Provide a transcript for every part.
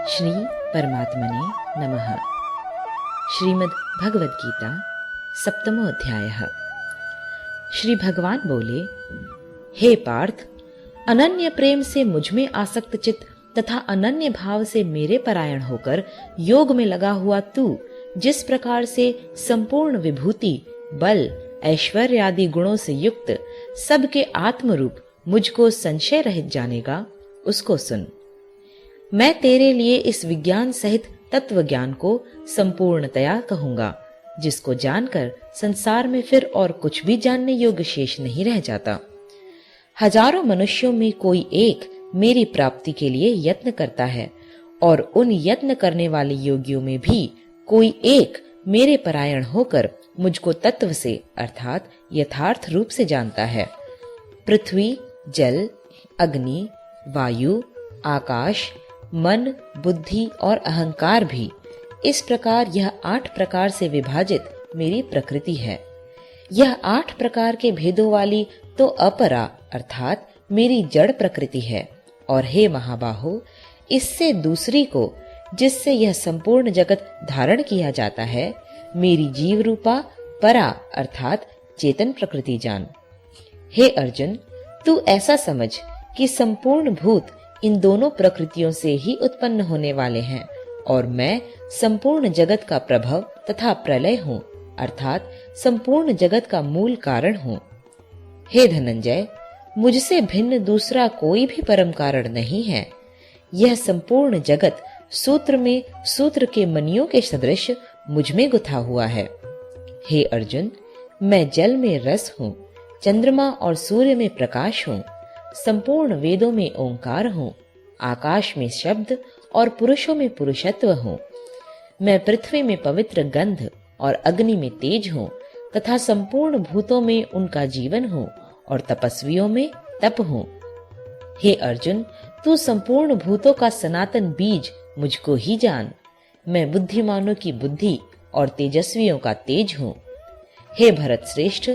श्री परमात्मने नमः। श्रीमद् भगवद गीता सप्तमो अध्यायः। श्री भगवान बोले, हे पार्थ, अनन्य प्रेम से मुझ में आसक्त चित्त तथा अनन्य भाव से मेरे परायण होकर योग में लगा हुआ तू जिस प्रकार से संपूर्ण विभूति, बल, ऐश्वर्य आदि गुणों से युक्त सबके आत्मरूप मुझको संशय रहित जानेगा, उसको सुन। मैं तेरे लिए इस विज्ञान सहित तत्व ज्ञान को संपूर्णतया कहूंगा, जिसको जानकर संसार में फिर और कुछ भी जानने योग्य शेष नहीं रह जाता। हजारों मनुष्यों में कोई एक मेरी प्राप्ति के लिए यत्न करता है, और उन यत्न करने वाले योगियों में भी कोई एक मेरे परायण होकर मुझको तत्व से अर्थात यथार्थ रूप से जानता है। पृथ्वी, जल, अग्नि, वायु, आकाश, मन, बुद्धि और अहंकार भी इस प्रकार यह 8 प्रकार से विभाजित मेरी प्रकृति है। यह 8 प्रकार के भेदों वाली तो अपरा अर्थात मेरी जड़ प्रकृति है। और हे महाबाहो, इससे दूसरी को जिससे यह संपूर्ण जगत धारण किया जाता है, मेरी जीव रूपा परा अर्थात चेतन प्रकृति जान। हे अर्जुन, तू ऐसा समझ कि संपूर्ण भूत इन दोनों प्रकृतियों से ही उत्पन्न होने वाले हैं, और मैं संपूर्ण जगत का प्रभव तथा प्रलय हूँ अर्थात संपूर्ण जगत का मूल कारण हूँ। हे धनंजय, मुझसे भिन्न दूसरा कोई भी परम कारण नहीं है। यह संपूर्ण जगत सूत्र में सूत्र के मणियों के सदृश मुझ में गुथा हुआ है। हे अर्जुन, मैं जल में रस हूँ, चंद्रमा और सूर्य में प्रकाश हूँ, संपूर्ण वेदों में ओंकार हूँ, आकाश में शब्द और पुरुषों में पुरुषत्व हूँ। मैं पृथ्वी में पवित्र गंध और अग्नि में तेज हूँ तथा संपूर्ण भूतों में उनका जीवन हूँ और तपस्वियों में तप हूँ। हे अर्जुन, तू संपूर्ण भूतों का सनातन बीज मुझको ही जान। मैं बुद्धिमानों की बुद्धि और तेजस्वियों का तेज हूँ। हे भरत श्रेष्ठ,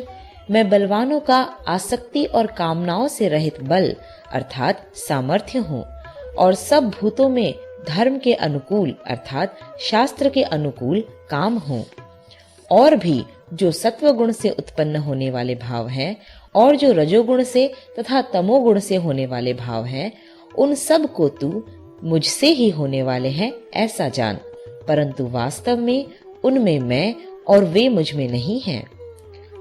मैं बलवानों का आसक्ति और कामनाओं से रहित बल अर्थात सामर्थ्य हूँ, और सब भूतों में धर्म के अनुकूल अर्थात शास्त्र के अनुकूल काम हूँ। और भी जो सत्वगुण से उत्पन्न होने वाले भाव हैं और जो रजोगुण से तथा तमोगुण से होने वाले भाव हैं, उन सब को तू मुझसे ही होने वाले हैं ऐसा जान, परंतु वास्तव में उनमें मैं और वे मुझ में नहीं हैं।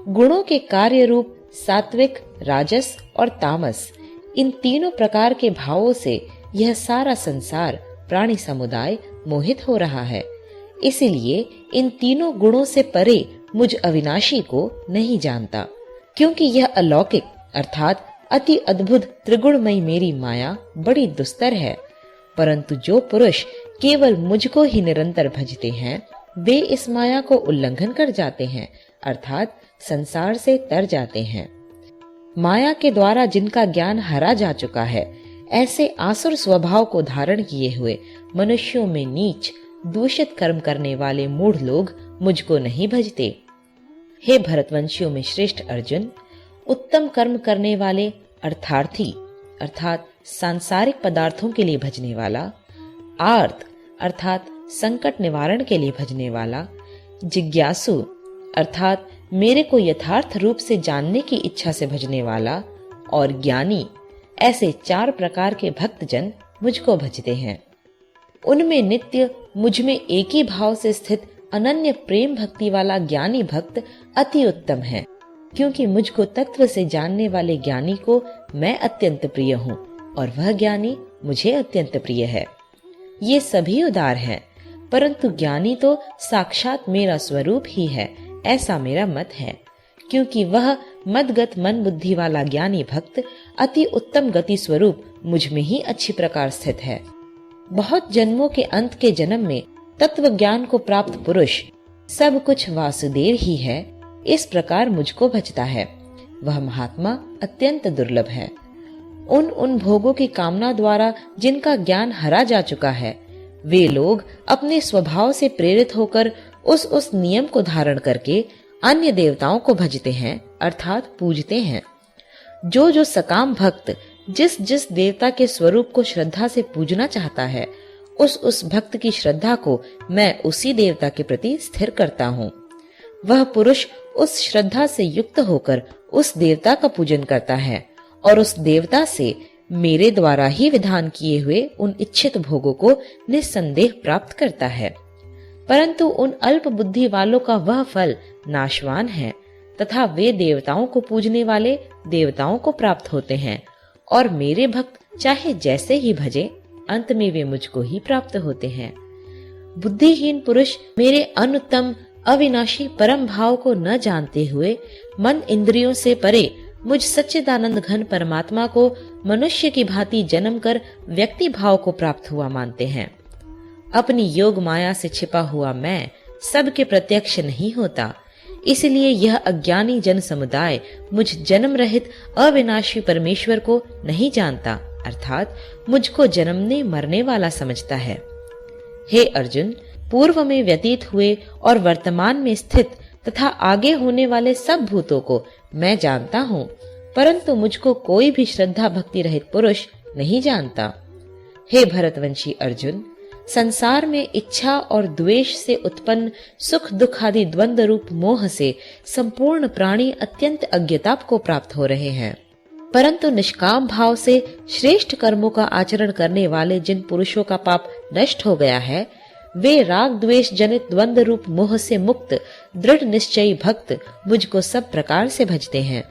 गुणों के कार्य रूप सात्विक, राजस और तामस, इन तीनों प्रकार के भावों से यह सारा संसार प्राणी समुदाय मोहित हो रहा है। इसलिए इन तीनों गुणों से परे मुझ अविनाशी को नहीं जानता, क्योंकि यह अलौकिक अर्थात अति अद्भुत त्रिगुणमयी मेरी माया बड़ी दुस्तर है। परंतु जो पुरुष केवल मुझको ही निरंतर भजते हैं, वे इस माया को उल्लंघन कर जाते हैं अर्थात संसार से तर जाते हैं। माया के द्वारा जिनका ज्ञान हरा जा चुका है, ऐसे आसुर स्वभाव को धारण किए हुए मनुष्यों में नीच दूषित कर्म करने वाले मूढ़ लोग मुझको नहीं भजते। हे भरतवंशियों में श्रेष्ठ अर्जुन, उत्तम कर्म करने वाले अर्थार्थी अर्थात सांसारिक पदार्थों के लिए भजने वाला, आर्त अर्थात संकट निवारण के लिए भजने वाला, जिज्ञासु अर्थात मेरे को यथार्थ रूप से जानने की इच्छा से भजने वाला, और ज्ञानी, ऐसे 4 प्रकार के भक्तजन मुझको भजते हैं। उनमें नित्य मुझ में एक ही भाव से स्थित अनन्य प्रेम भक्ति वाला ज्ञानी भक्त अति उत्तम है, क्योंकि मुझको तत्व से जानने वाले ज्ञानी को मैं अत्यंत प्रिय हूँ और वह ज्ञानी मुझे अत्यंत प्रिय है। ये सभी उदार हैं, परंतु ज्ञानी तो साक्षात मेरा स्वरूप ही है ऐसा मेरा मत है, क्योंकि वह मदगत मन बुद्धि वाला ज्ञानी भक्त अति उत्तम गति स्वरूप मुझ में ही अच्छी प्रकार स्थित है। बहुत जन्मों के अंत के जन्म में तत्व ज्ञान को प्राप्त पुरुष सब कुछ वासुदेव ही है, इस प्रकार मुझको भजता है। वह महात्मा अत्यंत दुर्लभ है। उन भोगों की कामना द्वारा जिनका ज्ञान हरा जा चुका है, वे लोग अपने स्वभाव से प्रेरित होकर उस नियम को धारण करके अन्य देवताओं को भजते हैं अर्थात पूजते हैं। जो सकाम भक्त जिस जिस देवता के स्वरूप को श्रद्धा से पूजना चाहता है, उस भक्त की श्रद्धा को मैं उसी देवता के प्रति स्थिर करता हूँ। वह पुरुष उस श्रद्धा से युक्त होकर उस देवता का पूजन करता है और उस देवता से मेरे द्वारा ही विधान किए हुए उन इच्छित भोगों को निस्संदेह प्राप्त करता है। परंतु उन अल्प बुद्धि वालों का वह फल नाशवान है तथा वे देवताओं को पूजने वाले देवताओं को प्राप्त होते हैं और मेरे भक्त चाहे जैसे ही भजे अंत में वे मुझको ही प्राप्त होते हैं। बुद्धिहीन पुरुष मेरे अनुत्तम अविनाशी परम भाव को न जानते हुए मन इंद्रियों से परे मुझ सच्चिदानंद घन परमात्मा को मनुष्य की भांति जन्म कर व्यक्ति भाव को प्राप्त हुआ मानते हैं। अपनी योग माया से छिपा हुआ मैं सबके प्रत्यक्ष नहीं होता, इसलिए यह अज्ञानी जन समुदाय मुझ जन्म रहित अविनाशी परमेश्वर को नहीं जानता, अर्थात मुझको जन्मने मरने वाला समझता है। हे अर्जुन, पूर्व में व्यतीत हुए और वर्तमान में स्थित तथा आगे होने वाले सब भूतों को मैं जानता हूँ, परंतु मुझको कोई भी श्रद्धा भक्ति रहित पुरुष नहीं जानता। हे भरतवंशी अर्जुन, संसार में इच्छा और द्वेष से उत्पन्न सुख दुख आदि द्वंद्व रूप मोह से संपूर्ण प्राणी अत्यंत अज्ञता को प्राप्त हो रहे हैं, परंतु निष्काम भाव से श्रेष्ठ कर्मों का आचरण करने वाले जिन पुरुषों का पाप नष्ट हो गया है, वे राग द्वेष जनित द्वंद्व रूप मोह से मुक्त दृढ़ निश्चयी भक्त मुझको सब प्रकार से भजते हैं।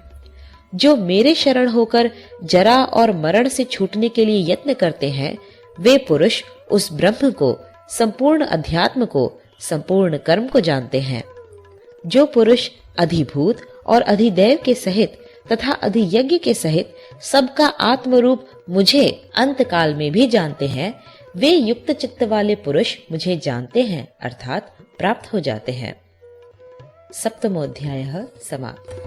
जो मेरे शरण होकर जरा और मरण से छूटने के लिए यत्न करते हैं, वे पुरुष उस ब्रह्म को, संपूर्ण अध्यात्म को, संपूर्ण कर्म को जानते हैं। जो पुरुष अधिभूत और अधिदैव के सहित तथा अधियज्ञ के सहित सबका आत्मरूप मुझे अंत काल में भी जानते हैं, वे युक्त चित्त वाले पुरुष मुझे जानते हैं, अर्थात प्राप्त हो जाते हैं। सप्तमोऽध्यायः समाप्त।